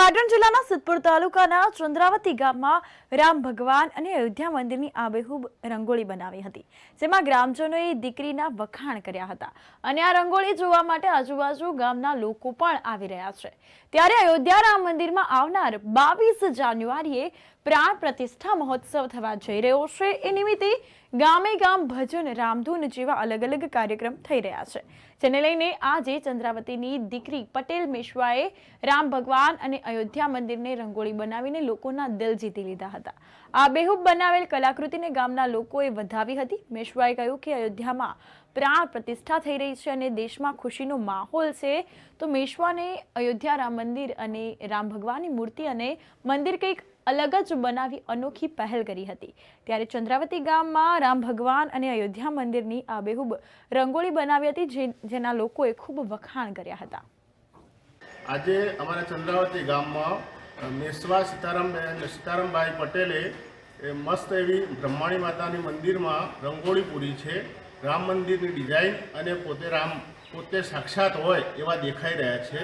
પાટણ જિલ્લાના સિદ્ધપુર તાલુકાના ચંદ્રાવતી ગામમાં રામ ભગવાન અને અયોધ્યા મંદિરની આબેહૂબ રંગોળી બનાવી હતી, જેમાં ગ્રામજનોએ દીકરીના વખાણ કર્યા હતા અને આ રંગોળી જોવા માટે આજુબાજુ ગામના લોકો પણ આવી રહ્યા છે। ત્યારે અયોધ્યા રામ મંદિરમાં આવનાર 22 જાન્યુઆરીએ પ્રાણ પ્રતિષ્ઠા મહોત્સવ થવા જઈ રહ્યો છે। એ નિમિત્તે ગામે ગામ ભજન, રામધૂન જેવા અલગ અલગ કાર્યક્રમ થઈ રહ્યા છે, જેને લઈને આજે ચંદ્રાવતીની દીકરી પટેલ મેશ્વાએ રામ ભગવાન અને અયોધ્યા મંદિરને રંગોળી બનાવીને લોકોના દિલ જીતી લીધા હતા। આ બેહૂબ બનાવેલ કલાકૃતિને ગામના લોકોએ વધાવી હતી। મેશ્વાએ કહ્યું કે અયોધ્યામાં પ્રાણ પ્રતિષ્ઠા થઈ રહી છે અને દેશમાં ખુશીનો માહોલ છે, તો મેશ્વાને અયોધ્યા રામ મંદિર અને રામ ભગવાનની મૂર્તિ અને મંદિર કંઈક અલગ જ બનાવી અનોખી પહેલ કરી હતી। ત્યારે ચંદ્રાવતી ગામમાં રામ ભગવાન અને અયોધ્યા મંદિરની આબેહૂબ રંગોળી બનાવી હતી, જેના લોકોએ ખૂબ વખાણ કર્યા હતા। આજે અમારા ચંદ્રાવતી ગામમાં મેશ્વા સીતારામભાઈ પટેલે મસ્ત એવી બ્રહ્માણી માતાની મંદિરમાં રંગોળી પૂરી છે। રામ મંદિરની ડિઝાઇન અને પોતે સાક્ષાત હોય એવા દેખાઈ રહ્યા છે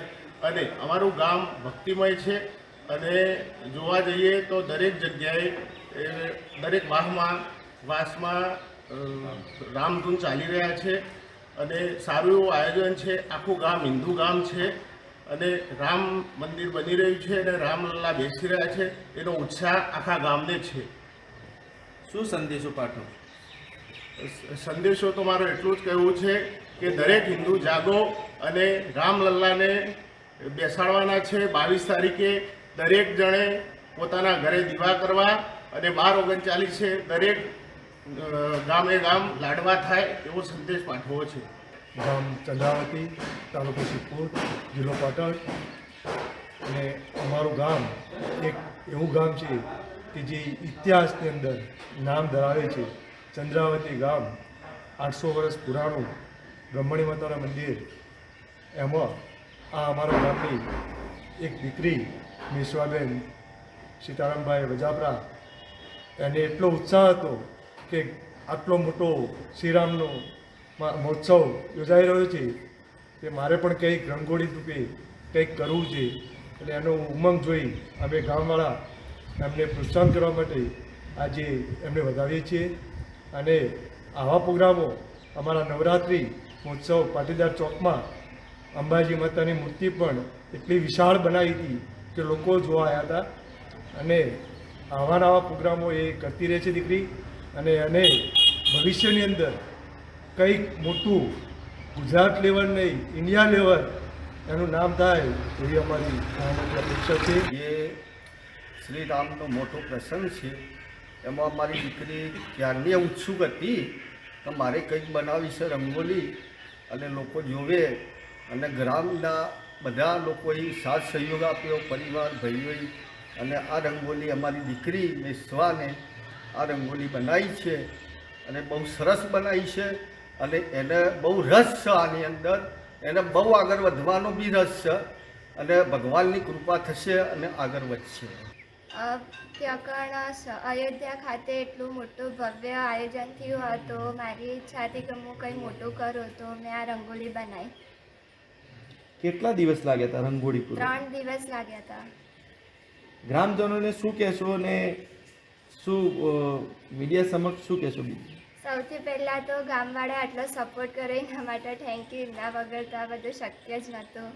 અને અમારું ગામ ભક્તિમય છે અને જોવા જઈએ તો દરેક જગ્યાએ દરેક વાસમાં રામધૂન ચાલી રહ્યા છે અને સારું એવું આયોજન છે। આખું ગામ હિન્દુ ગામ છે અને રામ મંદિર બની રહ્યું છે અને રામલલ્લા બેસી રહ્યા છે, એનો ઉત્સાહ આખા ગામને છે। શું સંદેશો પાઠવો? સંદેશો તો મારો એટલું જ કહેવું છે કે દરેક હિન્દુ જાગો અને રામલલ્લાને બેસાડવાના છે। 22 તારીખે દરેક જણે પોતાના ઘરે દીવા કરવા અને 12:39 દરેક ગામે ગામ લાડવા થાય એવો સંદેશ પાઠવવો છે। ગામ ચંદ્રાવતી, તાલુકો સિદ્ધપુર, જિલ્લો પાટણ। અને અમારું ગામ એક એવું ગામ છે કે જે ઇતિહાસની અંદર નામ ધરાવે છે। ચંદ્રાવતી ગામ 800 વર્ષ પુરાણું બ્રહ્મણી માતાના મંદિર, એમાં આ અમારા ગામની એક દીકરી મેશ્વાબેન સીતારામભાઈ વજાપરા, એને એટલો ઉત્સાહ હતો કે આટલો મોટો શ્રીરામનો મહોત્સવ યોજાઈ રહ્યો છે કે મારે પણ કંઈક રંગોળી રૂપે કંઈક કરવું છે। એટલે એનો ઉમંગ જોઈ અમે ગામવાળા એમને પ્રોત્સાહન કરવા માટે આજે એમને વધાવીએ છીએ અને આવા પ્રોગ્રામો અમારા નવરાત્રિ મહોત્સવ પાટીદાર ચોકમાં અંબાજી માતાની મૂર્તિ પણ એટલી વિશાળ બનાવી હતી કે લોકો જોવા આવ્યા હતા અને આવા નવા પ્રોગ્રામો એ કરતી રહે છે દીકરી, અને એને ભવિષ્યની અંદર કંઈક મોટું ગુજરાત લેવલ નહીં, ઇન્ડિયા લેવલ એનું નામ થાય એવી અમારી અપેક્ષા છે। એ શ્રી રામનો મોટો પ્રસંગ છે, એમાં અમારી દીકરી ત્યારની ઉત્સુક હતી કે મારે કંઈક બનાવી છે રંગોલી અને લોકો જોવે, અને ગ્રામના બધા લોકોએ સાથ સહયોગ આપ્યો, પરિવાર ભાઈઓએ, અને આ રંગોલી અમારી દીકરી મેશ્વાને આ રંગોલી બનાવી છે અને બહુ સરસ બનાવી છે અને એને બહુ રસ છે આની અંદર, એને બહુ આગળ વધવાનો બી રસ છે અને ભગવાનની કૃપા થશે અને આગળ વધશે। ત્યાં અયોધ્યા ખાતે એટલું મોટું ભવ્ય આયોજન થયું હતું, મારી ઈચ્છા હતી કે હું કંઈ મોટું કરું, તો મેં આ રંગોળી બનાવી। કેટલા દિવસ લાગ્યા હતા રંગોળી પૂરી? 3 દિવસ લાગ્યા હતા। ગ્રામજનોને શું કહેશો અને શું મીડિયા સમક્ષ શું કહેશો? સૌથી પહેલાં તો ગામવાળા આટલો સપોર્ટ કર્યો એના માટે થેન્ક યુ। એમના વગર તો આ બધું શક્ય જ નહોતું।